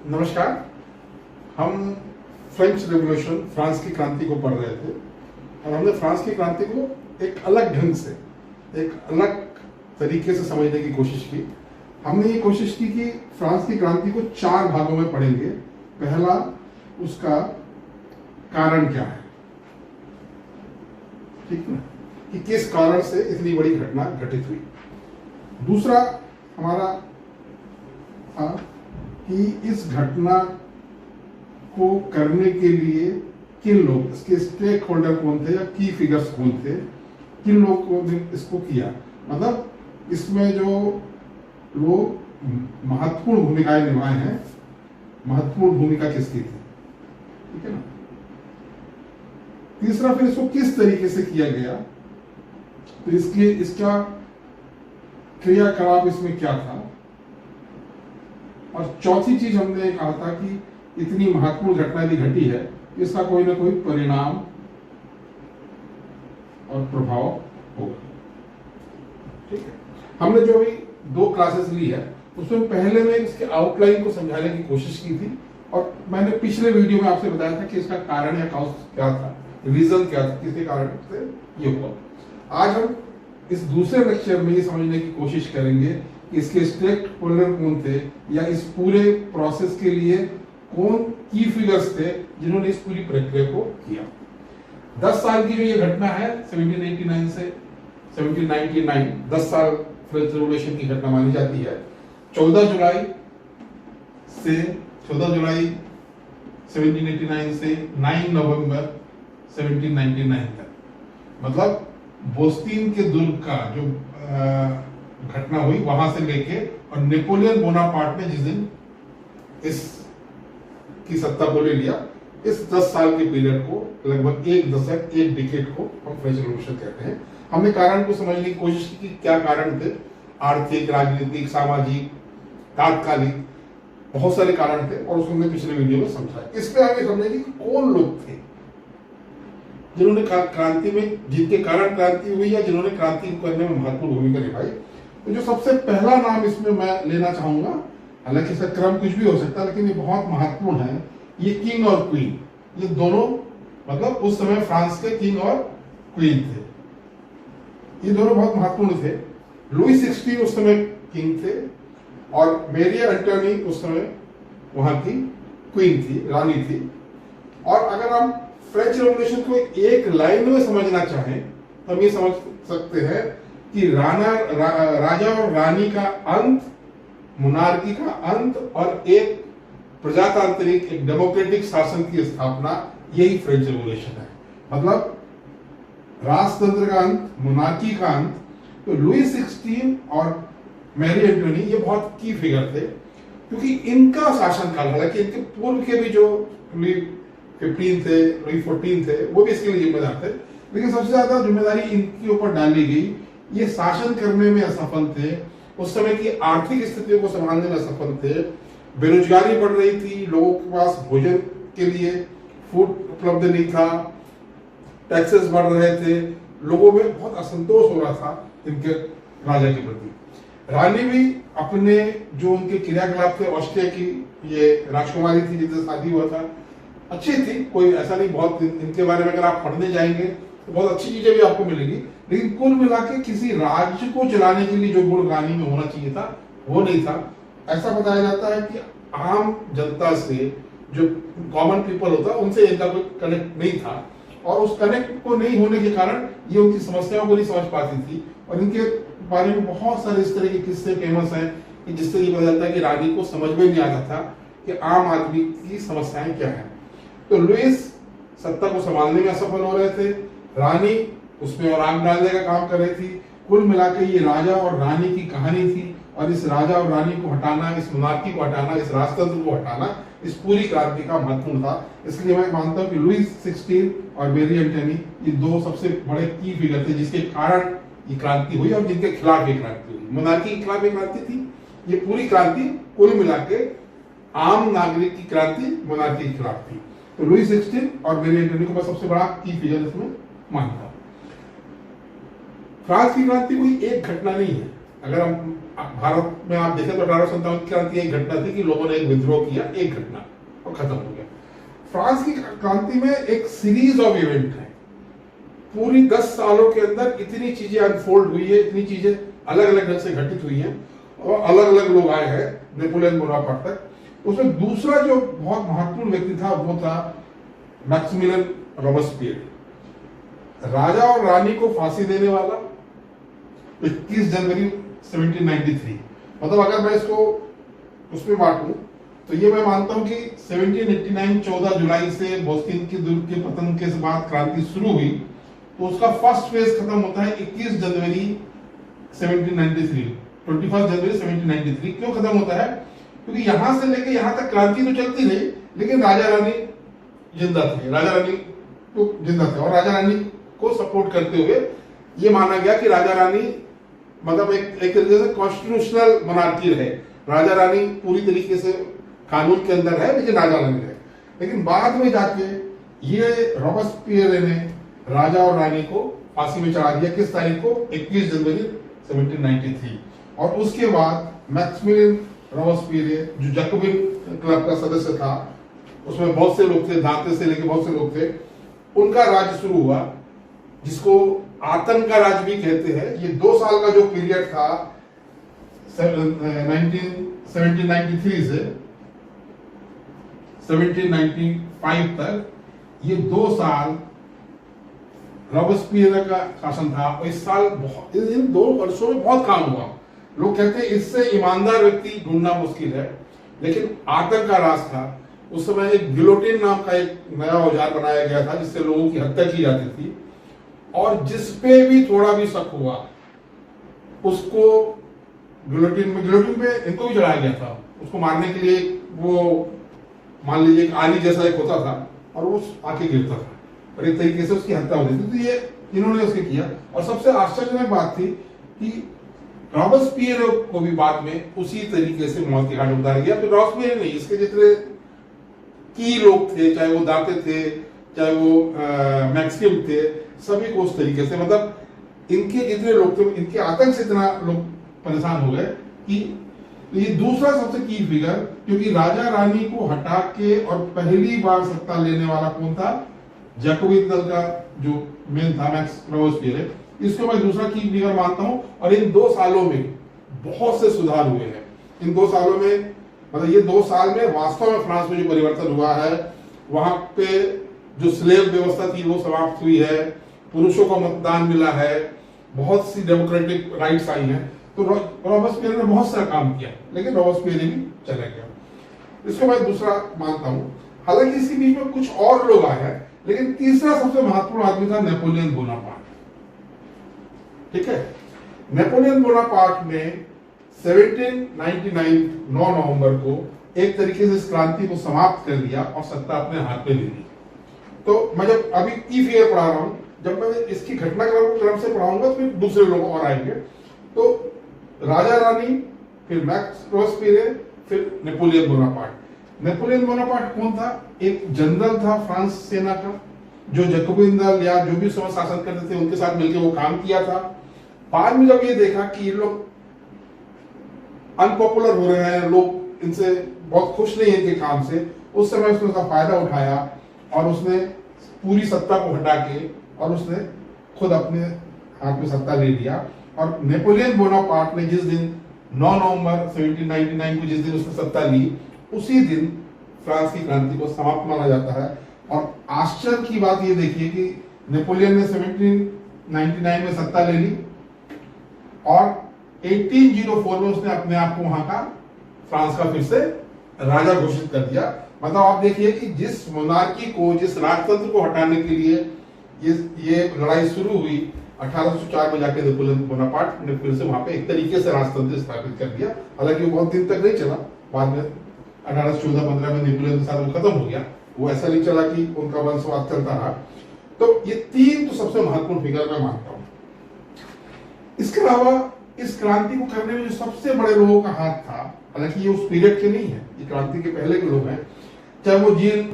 नमस्कार। हम French revolution, France की क्रांति को पढ़ रहे थे और हमने फ्रांस की क्रांति को एक अलग ढंग से, एक अलग तरीके से समझने की कोशिश की। हमने ये कोशिश की कि फ्रांस की क्रांति को 4 भागों में पढ़ेंगे। पहला, उसका कारण क्या है, ठीक है, कि किस कारण से इतनी बड़ी घटना घटित हुई। दूसरा हमारा था कि इस घटना को करने के लिए किन लोग, इसके स्टेक होल्डर कौन थे या की फिगर्स कौन थे, किन लोगों ने इसको किया, मतलब इसमें जो लोग महत्वपूर्ण भूमिकाएं निभाए हैं, महत्वपूर्ण भूमिका किसकी थी, ठीक है ना। तीसरा, फिर इसको किस तरीके से किया गया, तो इसका क्रियाकलाप इसमें क्या था। और चौथी चीज हमने कहा था कि इतनी महत्वपूर्ण घटना यदि घटी है, इसका कोई ना कोई परिणाम और प्रभाव होगा, ठीक है। हमने जो अभी 2 क्लासेस ली है उसमें पहले में इसके आउटलाइन को समझाने की कोशिश की थी और मैंने पिछले वीडियो में आपसे बताया था कि इसका कारण या कॉज क्या था, रीजन क्या था, किसके कारण से ये हुआ। आज हम इस दूसरे लेक्चर में ये समझने की कोशिश करेंगे कि इसके स्टेक होल्डर कौन थे या इस पूरे प्रोसेस के लिए कौन की फिगर्स थे जिन्होंने इस पूरी प्रक्रिया को किया। 10 साल की जो ये घटना है 1789 से 1799, 10 साल फ्रेंच रेवोल्यूशन की घटना मानी जाती है। 14 जुलाई 1789 से 9 नवंबर 1799 तक, मतलब बोस्टीन के दुर्ग का जो घटना हुई वहां से लेके और नेपोलियन बोनापार्ट ने जिस दिन इस की सत्ता को ले लिया, इस 10 साल के पीरियड को, लगभग 1 दशक, 1 डिकेड को हम फ्रेंच रेवोल्यूशन कहते हैं। हमने कारण को समझने की कोशिश की कि क्या कारण थे, आर्थिक, राजनीतिक, सामाजिक, तात्कालिक, बहुत सारे कारण थे और उसको हमने पिछले वीडियो में समझा। इसमें आगे समझेंगे कि कौन लोग थे जिन्होंने क्रांति में, जिनके कारण क्रांति हुई या जिन्होंने क्रांति को करने में महत्वपूर्ण भूमिका निभाई। तो जो सबसे पहला नाम इसमें मैं लेना चाहूंगा, हालांकि इसका क्रम कुछ भी हो सकता है लेकिन ये बहुत महत्वपूर्ण है, ये किंग और क्वीन, ये दोनों, मतलब उस समय फ्रांस के किंग और क्वीन थे, ये दोनों बहुत महत्वपूर्ण थे। लुई 16 उस समय किंग थे और मेरी एंटोनी उस समय वहां की क्वीन थी, रानी थी। और अगर हम फ्रेंच रेवोल्यूशन को एक लाइन में समझना चाहें तो हम ये समझ सकते हैं कि राजा और रानी का अंत, मोनार्की का अंत और एक प्रजातांत्रिक, एक डेमोक्रेटिक शासन की स्थापना, यही फ्रेंच रेवोल्यूशन है। मतलब राजतंत्र का अंत, मोनार्की का अंत। तो लुई 16 और मैरी एंटोनी ये बहुत की फिगर थे क्योंकि इनका शासनकाल, हालांकि इनके पूर्व के भी जो लुई 15 थे, लुई 14 थे, वो भी इसके लिए जिम्मेदार थे, लेकिन सबसे ज्यादा जिम्मेदारी इनके ऊपर डाली गई। ये शासन करने में असफल थे, उस समय की आर्थिक स्थितियों को संभालने में असफल थे, बेरोजगारी बढ़ रही थी, लोगों के पास भोजन के लिए फूड उपलब्ध नहीं था, टैक्सेस बढ़ रहे थे, लोगों में बहुत असंतोष हो रहा था इनके राजा के प्रति। रानी भी अपने जो उनके क्रियाकलाप थे, ऑस्ट्रिया की ये राजकुमारी थी जिनसे शादी हुआ था, अच्छी थी, कोई ऐसा नहीं, बहुत इनके बारे में अगर आप पढ़ने जाएंगे तो बहुत अच्छी चीजें भी आपको मिलेंगी, लेकिन कुल मिला के किसी राज्य को चलाने के लिए जो गुण रानी में होना चाहिए था वो नहीं था। ऐसा बताया जाता है कि आम जनता से, जो कॉमन पीपल होता है, उनसे इनका कोई कनेक्ट नहीं था और उस कनेक्ट को नहीं होने के कारण ये उनकी समस्याओं को नहीं समझ पाती थी। और इनके बारे में बहुत सारे इस तरह के किस्से फेमस हैं कि जिससे ये पता चलता है कि रानी को समझ में नहीं आता था कि आम आदमी की समस्याएं क्या है। तो लुईस सत्ता को संभालने में असफल हो रहे थे, रानी उसमें और आग डालने का काम कर रही थी। कुल मिलाकर ये राजा और रानी की कहानी थी और इस राजा और रानी को हटाना, इस मोनार्की को हटाना, इस राजतंत्र को हटाना इस पूरी क्रांति का महत्वपूर्ण था। इसलिए मैं मानता हूं कि लुई 16 और मेरी एंटोनी ये 2 सबसे बड़े की फिगर थे जिसके कारण ये क्रांति हुई और जिनके खिलाफ ये क्रांति हुई। मोनार्की के खिलाफ ये क्रांति थी, ये पूरी क्रांति कुल मिला के आम नागरिक की क्रांति मोनार्की के खिलाफ थी। तो लुई 16 और मेरी एंटोनी को मैं सबसे बड़ा की फिगर इसमें मानता हूं। फ्रांस की क्रांति कोई एक घटना नहीं है। अगर हम भारत में आप देखें तो 1857 की क्रांति एक घटना थी कि लोगों ने एक विद्रोह किया, एक घटना, और खत्म हो गया। फ्रांस की क्रांति में एक सीरीज ऑफ इवेंट है। पूरी 10 सालों के अंदर इतनी चीजें अनफोल्ड हुई है, इतनी चीजें अलग अलग ढंग से घटित हुई हैं और अलग अलग लोग आए हैं नेपोलियन बोनापार्ट तक। उसमें दूसरा जो बहुत महत्वपूर्ण व्यक्ति था वो था मैक्सिमिलियन रॉबespierre, राजा और रानी को फांसी देने वाला, 21 जनवरी 1793। मतलब अगर मैं इसको उसमें बांटूं तो ये मैं मानता हूं कि 1789 14 जुलाई से बोस्टिन के दुर्ग के पतन के बाद क्रांति शुरू हुई, तो उसका फर्स्ट फेज खत्म होता है 21 जनवरी 1793, 21 जनवरी 1793। क्यों खत्म होता है? क्योंकि यहां से लेके यहां तक क्रांति तो चलती रही, लेकिन राजा रानी जिंदा थे, राजा रानी तो जिंदा थे, और राजा रानी को सपोर्ट करते हुए ये माना गया कि राजा रानी मतलब एक तरीके से कॉन्स्टिट्यूशनल मोनार्की रहे, राजा रानी पूरी तरीके से कानून के अंदर है, लेकिन राजा रानी रहे। लेकिन बाद में जाके ये रॉबespierre ने राजा और रानी को फांसी में चढ़ा दिया। किस तारीख को? 21 जनवरी 1793। और उसके बाद मैक्सिमिलियन रॉबespierre जो जैकोबिन क्लब का सदस्य था, उसमें बहुत से लोग थे, दांते से लेके बहुत से लोग थे, उनका राज्य शुरू हुआ, जिसको आतंक का राज भी कहते हैं। ये 2 साल का जो पीरियड था 1793 से 1795 तक, ये 2 साल रॉबespierre का शासन था। और इस साल इन 2 वर्षों में बहुत काम हुआ। लोग कहते हैं इससे ईमानदार व्यक्ति ढूंढना मुश्किल है, लेकिन आतंक का राज था। उस समय एक गिलोटिन नाम का एक नया औजार बनाया गया था, जिससे लोगों की हत्या की जाती थी, और जिसपे भी थोड़ा भी शक हुआ उसको गिलोटिन पे इनको भी चढ़ाया गया था। उसको मारने के लिए वो मान लीजिए एक आली जैसा एक होता था, और वो आके गिरता था, और एक तरीके से उसकी हत्या होती थी। तो ये इन्होंने उसके किया। और सबसे आश्चर्यजनक बात थी कि रॉबespierre को भी बाद में उसी तरीके से मौत के घाट उतारा गया। तो रॉबespierre नहीं, इसके जितने की लोग थे, चाहे वो दांते थे, चाहे वो मैक्सिम थे, सभी को उस तरीके से, मतलब इनके जितने लोग थे, इनके आतंक से इतना लोग परेशान हो गए कि ये दूसरा सबसे की फिगर, क्योंकि राजा रानी को हटा के और पहली बार सत्ता लेने वाला कौन था? जैकोबिन दल का जो मेन था मैक्स रॉबespierre। इसको मैं दूसरा की फिगर मानता हूं। और इन 2 सालों में बहुत से सुधार हुए हैं। इन 2 सालों में, मतलब ये 2 साल में वास्तव में फ्रांस में जो परिवर्तन हुआ है, वहां पे जो स्लेव व्यवस्था थी वो समाप्त हुई है, पुरुषों को मतदान मिला है, बहुत सी डेमोक्रेटिक राइट्स आई हैं। तो रॉबespierre ने बहुत सारा काम किया, लेकिन रॉबespierre भी चला गया। इसको मैं दूसरा मानता हूं। हालांकि इसी बीच में कुछ और लोग आए हैं, लेकिन तीसरा सबसे महत्वपूर्ण आदमी था नेपोलियन बोनापार्ट। ठीक है, नेपोलियन बोनापार्ट ने 1799 9 नवंबर को एक तरीके से इस क्रांति को समाप्त कर दिया और सत्ता अपने हाथ में ले ली। तो मैं जब अभी की फिगर पढ़ा रहा हूं, जब मैं इसकी घटनाक्रम से पढ़ाऊंगा तो फिर दूसरे लोग और आएंगे। तो राजा रानी, फिर मैक्स रॉबespierre, फिर नेपोलियन बोनापार्ट। नेपोलियन बोनापार्ट कौन था? एक जनरल था फ्रांस सेना का, जो जैकोबिन दल या जो भी समय शासन करते थे उनके साथ मिलकर वो काम किया था। बाद में जब ये देखा कि ये लोग अनपॉपुलर हो रहे हैं, लोग इनसे बहुत खुश नहीं है इनके काम से, उस समय उसने उसका फायदा उठाया और उसने पूरी सत्ता को हटा के और उसने खुद अपने हाथ में सत्ता ले लिया। और नेपोलियन बोनापार्ट ने जिस दिन 9 नवंबर 1799 को जिस दिन उसने सत्ता ली, उसी दिन फ्रांस की क्रांति को समाप्त माना जाता है। और आश्चर्य की बात ये देखिए कि नेपोलियन ने 1799 में सत्ता ले ली और 1804 में उसने अपने आप को वहां का फ्रांस का फिर से राजा घोषित कर दिया। मतलब आप देखिए कि जिस मोनार्की को, जिस राजतंत्र को हटाने के लिए ये लड़ाई शुरू हुई, 1804 में जाके नेपोलियन बोनापार्ट ने फिर से वहां पे एक तरीके से राजतंत्र स्थापित कर दिया। हालांकि वो बहुत दिन तक नहीं चला, बाद में 1814-15 में नेपोलियन के साथ वो खत्म हो गया। वो ऐसा नहीं चला कि उनका वंशवाद चलता रहा। तो ये 3 तो सबसे महत्वपूर्ण फिगर मैं मानता हूं। इसके अलावा इस क्रांति को करने में जो सबसे बड़े लोगों का हाथ था, हालांकि ये उस पीरियड के नहीं है, ये क्रांति के पहले के लोग हैं, चाहे वो जीन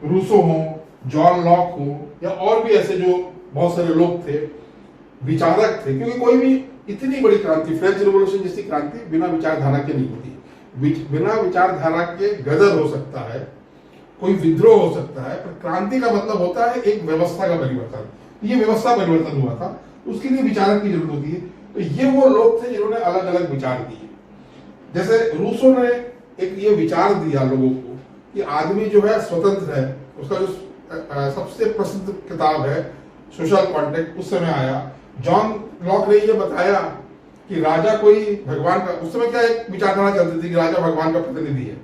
रूसो हो, जॉन लॉक हो, या और भी ऐसे जो बहुत सारे लोग थे, विचारक थे। क्योंकि कोई भी इतनी बड़ी क्रांति, फ्रेंच रिवॉल्यूशन जैसी क्रांति बिना विचारधारा के नहीं होती। बिना विचारधारा के गदर हो सकता है, कोई विद्रोह हो सकता है, पर क्रांति का मतलब होता है एक व्यवस्था का परिवर्तन। ये व्यवस्था परिवर्तन हुआ था, उसके लिए विचारक की जरूरत होती है। तो ये वो लोग थे जिन्होंने अलग अलग विचार दिए। जैसे रूसो ने एक ये विचार दिया लोगों को कि आदमी जो है स्वतंत्र है। उसका जो सबसे प्रसिद्ध किताब है सोशल कॉन्ट्रैक्ट, उस समय आया। जॉन लॉक ने ये बताया कि राजा कोई भगवान का, उस समय क्या एक विचारधारा चलती थी कि राजा भगवान का प्रतिनिधि है,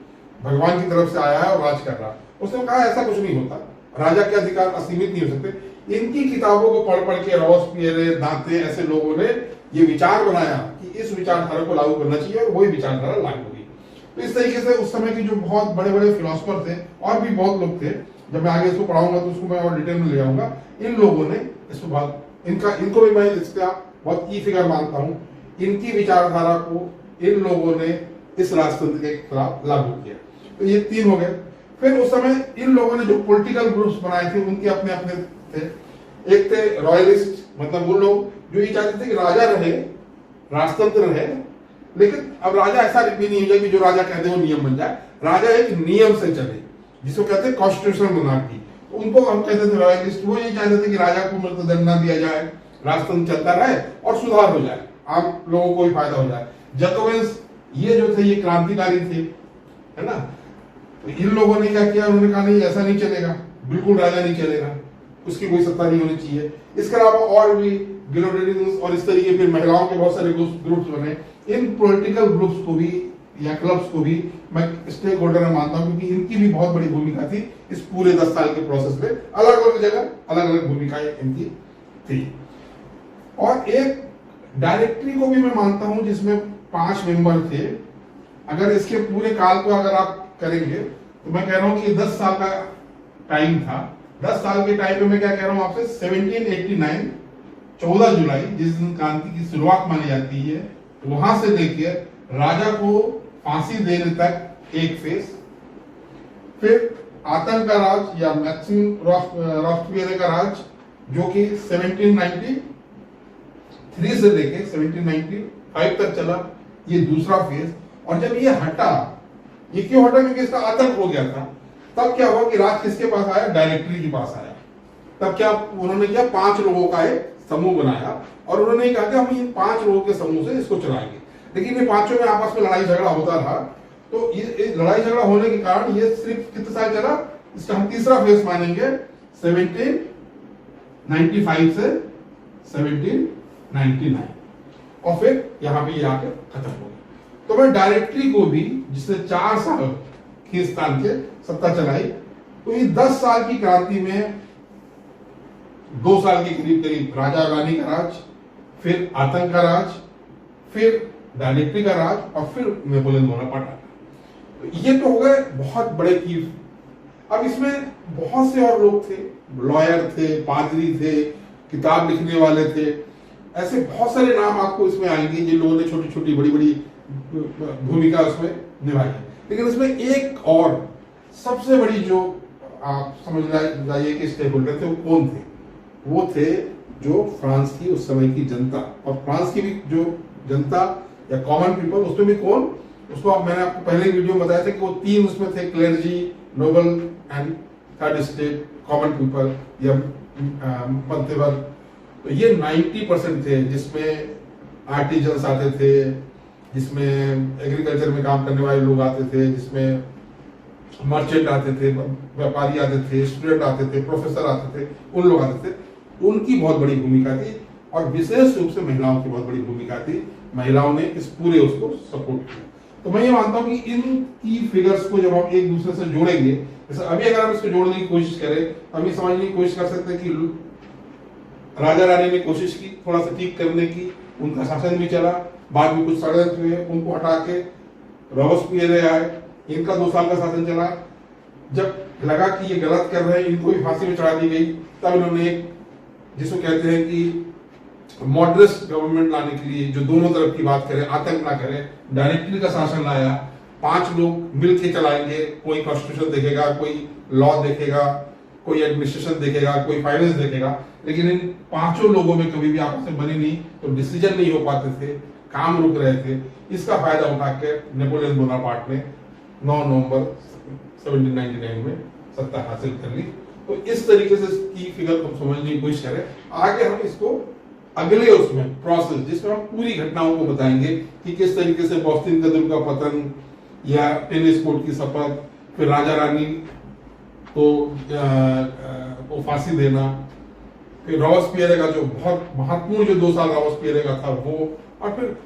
भगवान की तरफ से आया है और राज कर रहा। उसने कहा ऐसा कुछ नहीं होता, राजा के अधिकार असीमित नहीं हो सकते। इनकी किताबों को पढ़ पढ़ के रॉबस्पियर, दांते ऐसे लोगों ने ये विचार बनाया कि इस विचारधारा को लागू करना चाहिए, और वही विचारधारा लागू हुई। तो इस तरीके से उस समय की जो बहुत बड़े बड़े फिलोसफर थे, और भी बहुत लोग थे, जब मैं आगे इसको पढ़ाऊंगा तो उसको मैं और डिटेल में ले आऊंगा। इन लोगों ने इसको इनको भी मैं इसका बहुत की फिगर मानता हूँ। इनकी विचारधारा को इन लोगों ने इस राजतंत्र के खिलाफ लागू किया। तो ये तीन हो गए। फिर उस समय इन लोगों ने जो पॉलिटिकल ग्रुप्स बनाए थे उनके अपने अपने थे। एक थे रॉयलिस्ट, मतलब वो लोग जो ये चाहते थे कि राजा रहे, राजतंत्र रहे, लेकिन अब राजा ऐसा भी नहीं हो जाए कि जो राजा कहते हैं वो नियम बन जाए। राजा एक नियम से चले, जिसको कहते हैं कॉन्स्टिट्यूशनल मोनार्की। उनको हम कहते थे रॉयलिस्ट। वो ये चाहते थे कि राजा को मृत्युदंड ना दिया जाए, राजतंत्र चलता रहे और सुधार हो जाए, आम लोगों को भी फायदा हो जाए। जैकोबिन्स ये जो थे ये क्रांतिकारी थे, है ना। तो इन लोगों ने क्या किया, उन्होंने कहा नहीं ऐसा नहीं चलेगा, बिल्कुल राजा नहीं चलेगा, उसकी कोई सत्ता नहीं होनी चाहिए। इसके अलावा और भी गिलोटिनियंस और इस तरीके फिर महिलाओं के बहुत सारे ग्रुप्स बने। इन पॉलिटिकल ग्रुप्स को भी या क्लब्स को भी मैं स्टेक होल्डर में मानता हूं, क्योंकि इनकी भी बहुत बड़ी भूमिका थी इस पूरे 10 साल के प्रोसेस में। अलग अलग जगह अलग अलग भूमिकाएं इनकी थी। और एक डायरेक्टरी को भी मैं मानता हूं जिसमें 5 मेंबर थे। अगर इसके पूरे काल को अगर आप करेंगे तो मैं कह रहा हूं कि 10 साल का टाइम था। 10 साल के टाइम में मैं क्या कह रहा हूं आपसे, 1789 14 जुलाई जिस दिन क्रांति की शुरुआत मानी जाती है, वहां से लेकर राजा को फांसी देने तक एक फेज, फिर आतंक का राज या मैक्सिम रॉबस्पियर का राज जो कि 1793 से लेके 1795 तक चला, ये दूसरा फेज। और जब ये हटा, ये क्यों हटा, क्योंकि इसका आतंक हो गया था। तब क्या हुआ कि राज किसके पास आया, डायरेक्टरी के पास आया। तब क्या उन्होंने किया, 5 लोगों का एक समूह बनाया और उन्होंने कहा कि हम इन 5 लोगों के समूह से इसको चलाएंगे। लेकिन ये पांचों में आपस में लड़ाई झगड़ा होता रहा। तो ये लड़ाई झगड़ा होने के कारण ये सिर्फ कितने साल चला, इसका हम तीसरा फेज मानेंगे 1795 से 1799, और फिर यहां पे आके खत्म हो गया। तो मैं डायरेक्टरी को भी, जिसने 4 साल खींचतान के सत्ता चलाई, तो ये 10 साल की क्रांति में 2 साल के करीब करीब राजा रानी का राज, फिर आतंक का राज, फिर डायरेक्टरी का राज, और फिर नेपोलियन बोनापार्ट आता। तो ये तो हो गए बहुत बड़े की। अब इसमें बहुत से और लोग थे, लॉयर थे, पादरी थे, किताब लिखने वाले थे, ऐसे बहुत सारे नाम आपको इसमें आएंगे जिन लोगों ने छोटी छोटी बड़ी बड़ी भूमिका उसमें निभाई है। लेकिन इसमें एक और सबसे बड़ी जो आप समझ जाइए कि स्टेक होल्डर थे, वो कौन थे, वो थे जो फ्रांस की उस समय की जनता, और फ्रांस की भी जो जनता या कॉमन पीपल, उसमें भी कौन, उसको मैंने आपको पहले वीडियो में बताया था कि वो 3 उसमें थे, clergy, noble and third state, common people या मध्य वर्ग। तो ये 90% थे, जिसमें आर्टिजन्स आते थे, जिसमें एग्रीकल्चर में काम करने वाले लोग आते थे, जिसमें मर्चेंट आते थे, व्यापारी आते थे, स्टूडेंट आते थे, प्रोफेसर आते थे, उन लोग आते थे। उनकी बहुत बड़ी भूमिका थी, और विशेष रूप से महिलाओं की बहुत बड़ी भूमिका थी। महिलाओं ने इस पूरे उसको सपोर्ट किया। तो मैं ये मानता हूं कि इन की फिगर्स को जब हम एक दूसरे से जोड़ेंगे, जैसे अभी अगर हम इसको जोड़ने की कोशिश करें, हम ये समझने की कोशिश कर सकते हैं कि राजा रानी ने कोशिश की थोड़ा सा ठीक करने की, उनका शासन भी चला, बाद में कुछ षड्यंत्र हुए, उनको हटा के रॉबस्पियर आए, इनका 2 साल का शासन चला। जब लगा कि ये गलत कर रहे हैं, इनको भी फांसी में चढ़ा दी गई, तब इन्होंने एक जिसको कहते हैं कि मॉडरेट गवर्नमेंट लाने के लिए, जो दोनों तरफ की बात करें, आतंक ना करे, डायरेक्टरी का शासन लाया। 5 लोग मिलके चलाएंगे, कोई कॉन्स्टिट्यूशन देखेगा, कोई लॉ देखेगा, कोई एडमिनिस्ट्रेशन देखेगा, कोई फाइनेंस देखेगा, लेकिन इन पांचों लोगों में कभी भी आपस में बनी नहीं, तो डिसीजन नहीं हो पाते थे, काम रुक रहे थे। इसका फायदा उठा के नेपोलियन बोनापार्ट ने 9 नवंबर 1799 में सत्ता हासिल कर ली। तो इस तरीके से इसकी फिगर हम समझने की कोशिश करें। आगे हम इसको अगले उसमें प्रोसेस, जिसमें हम पूरी घटनाओं को बताएंगे कि किस तरीके से बोस्टिन का दुर्ग का पतन या टेनिस कोर्ट की शपथ, फिर राजा रानी को फांसी देना, फिर रॉबस्पियर का जो बहुत महत्वपूर्ण जो 2 साल रॉबस्पियर का था वो, और फिर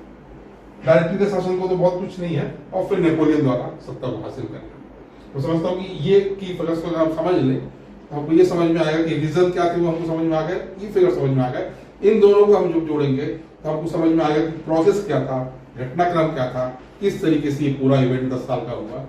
डायरेक्टरी के शासन को तो बहुत कुछ नहीं है, और फिर नेपोलियन द्वारा सत्ता को हासिल करना। तो समझता हूँ कि ये की फिगर्स को अगर आप समझ लें तो हमको ये समझ में आएगा कि रीजन क्या थे वो हमको समझ में आ गया, की फिगर समझ में आ गया। इन दोनों को हम जब जोड़ेंगे तो हमको समझ में आएगा कि प्रोसेस क्या था, घटनाक्रम क्या था, किस तरीके से ये पूरा इवेंट 10 साल का हुआ।